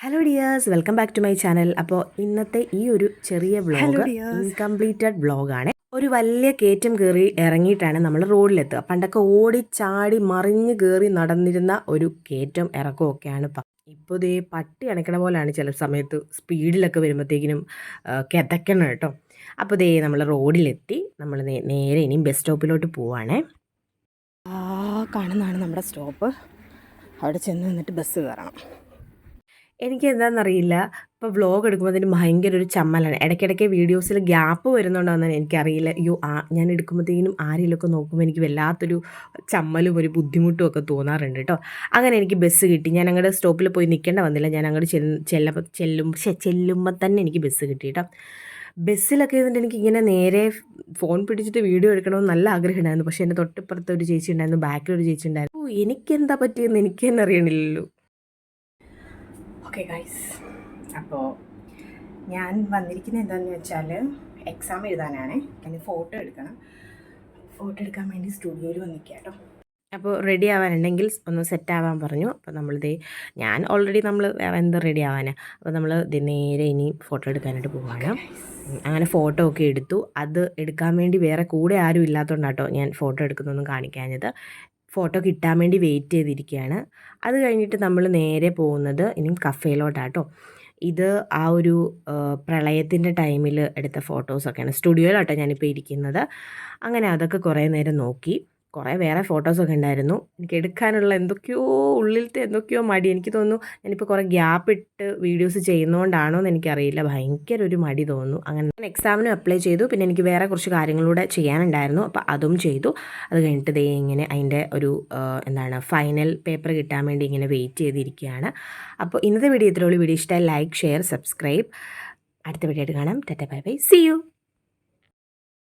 Hello dears, welcome back to my channel. അപ്പോൾ ഇന്നത്തെ ഈ ഒരു ചെറിയ വ്ളോഗ് ഇൻകംപ്ലീറ്റഡ് വ്ളോഗാണ്. ഒരു വലിയ കയറ്റം കയറി ഇറങ്ങിയിട്ടാണ് നമ്മൾ റോഡിലെത്തുക. പണ്ടൊക്കെ ഓടി ചാടി മറിഞ്ഞ് കയറി നടന്നിരുന്ന ഒരു കയറ്റം ഇറക്കമൊക്കെയാണ് ഇപ്പോൾ ഇതേ പട്ടി അണയ്ക്കണ പോലെയാണ് ചില സമയത്ത് സ്പീഡിലൊക്കെ വരുമ്പോഴത്തേക്കിനും കിതയ്ക്കണം കേട്ടോ. അപ്പോൾ ഇതേ നമ്മൾ റോഡിലെത്തി. നമ്മൾ നേരെ ഇനിയും ബസ് സ്റ്റോപ്പിലോട്ട് പോവാണേ. കാണുന്നതാണ് നമ്മുടെ സ്റ്റോപ്പ്. അവിടെ ചെന്ന് നിന്നിട്ട് ബസ് കയറണം. എനിക്ക് എന്താണെന്നറിയില്ല, ഇപ്പോൾ വ്ളോഗ് എടുക്കുമ്പോൾ അതിന് ഭയങ്കര ഒരു ചമ്മലാണ്. ഇടയ്ക്കിടയ്ക്ക് വീഡിയോസിൽ ഗ്യാപ്പ് വരുന്നുണ്ടോയെന്ന് എനിക്കറിയില്ല. ഞാൻ എടുക്കുമ്പോഴത്തേക്കിനും ആരെങ്കിലുമൊക്കെ നോക്കുമ്പോൾ എനിക്ക് വല്ലാത്തൊരു ചമ്മലും ഒരു ബുദ്ധിമുട്ടും ഒക്കെ തോന്നാറുണ്ട് കേട്ടോ. അങ്ങനെ എനിക്ക് ബസ് കിട്ടി. ഞാൻ അങ്ങോട്ട് സ്റ്റോപ്പിൽ പോയി നിൽക്കേണ്ട വന്നില്ല. ഞാൻ അങ്ങോട്ട് ചെല്ലുമ്പോൾ തന്നെ എനിക്ക് ബസ് കിട്ടി കേട്ടോ. ബസ്സിലൊക്കെ ഇരുന്നിട്ട് എനിക്ക് ഇങ്ങനെ നേരെ ഫോൺ പിടിച്ചിട്ട് വീഡിയോ എടുക്കണമെന്ന് നല്ല ആഗ്രഹമുണ്ടായിരുന്നു. പക്ഷേ എൻ്റെ തൊട്ടിപ്പുറത്ത് ഒരു ചേച്ചി ഉണ്ടായിരുന്നു, ബാക്കിലൊരു ചേച്ചി ഉണ്ടായിരുന്നു. എനിക്കെന്താ പറ്റിയെന്ന് എനിക്ക് തന്നെ അറിയണില്ലല്ലോ. ഓക്കെ ഗൈസ്, അപ്പോൾ ഞാൻ വന്നിരിക്കുന്നത് എന്താണെന്ന് വെച്ചാൽ എക്സാം എഴുതാനാണ്. അതിന് ഫോട്ടോ എടുക്കണം. ഫോട്ടോ എടുക്കാൻ വേണ്ടി സ്റ്റുഡിയോയിൽ വന്നിരിക്കുക കേട്ടോ. അപ്പോൾ റെഡി ആവാനുണ്ടെങ്കിൽ ഒന്ന് സെറ്റ് ആവാൻ പറഞ്ഞു. അപ്പോൾ ഞാൻ ഓൾറെഡി എന്ത് റെഡി ആവാനാണ്. അപ്പോൾ നമ്മൾ നേരെ ഇനി ഫോട്ടോ എടുക്കാനായിട്ട് പോവുകയാണ്. അങ്ങനെ ഫോട്ടോ ഒക്കെ എടുത്തു. അത് എടുക്കാൻ വേണ്ടി വേറെ കൂടെ ആരും ഇല്ലാത്തതുകൊണ്ടാട്ടോ ഞാൻ ഫോട്ടോ എടുക്കുന്നൊന്നും കാണിക്കാഞ്ഞത്. ഫോട്ടോ കിട്ടാൻ വേണ്ടി വെയിറ്റ് ചെയ്തിരിക്കുകയാണ്. അത് കഴിഞ്ഞിട്ട് നമ്മൾ നേരെ പോകുന്നത് ഇനിയും കഫേയിലോട്ടാട്ടോ. ഇത് ആ ഒരു പ്രളയത്തിൻ്റെ ടൈമിൽ എടുത്ത ഫോട്ടോസൊക്കെയാണ്. സ്റ്റുഡിയോയിലാട്ടോ ഞാനിപ്പോൾ ഇരിക്കുന്നത്. അങ്ങനെ അതൊക്കെ കുറേ നേരം നോക്കി. കുറേ വേറെ ഫോട്ടോസൊക്കെ ഉണ്ടായിരുന്നു. എനിക്ക് എടുക്കാനുള്ള ഉള്ളിലത്തെ എന്തൊക്കെയോ മടി. എനിക്ക് തോന്നുന്നു ഞാനിപ്പോൾ കുറേ ഗ്യാപ്പ് ഇട്ട് വീഡിയോസ് ചെയ്യുന്നതുകൊണ്ടാണോ എന്ന് എനിക്കറിയില്ല. ഭയങ്കര ഒരു മടി തോന്നുന്നു. അങ്ങനെ ഞാൻ എക്സാമിനും അപ്ലൈ ചെയ്തു. പിന്നെ എനിക്ക് വേറെ കുറച്ച് കാര്യങ്ങളൂടെ ചെയ്യാനുണ്ടായിരുന്നു. അപ്പോൾ അതും ചെയ്തു. അത് കഴിഞ്ഞിട്ട് ഇങ്ങനെ അതിൻ്റെ ഒരു ഫൈനൽ പേപ്പർ കിട്ടാൻ വേണ്ടി ഇങ്ങനെ വെയിറ്റ് ചെയ്തിരിക്കുകയാണ്. അപ്പോൾ ഇന്നത്തെ വീഡിയോ ഇത്രയുള്ള വീഡിയോ ഇഷ്ടമായി ലൈക്ക്, ഷെയർ, സബ്സ്ക്രൈബ്. അടുത്ത വീഡിയോ ആയിട്ട് കാണാം. Tata, bye bye, see U.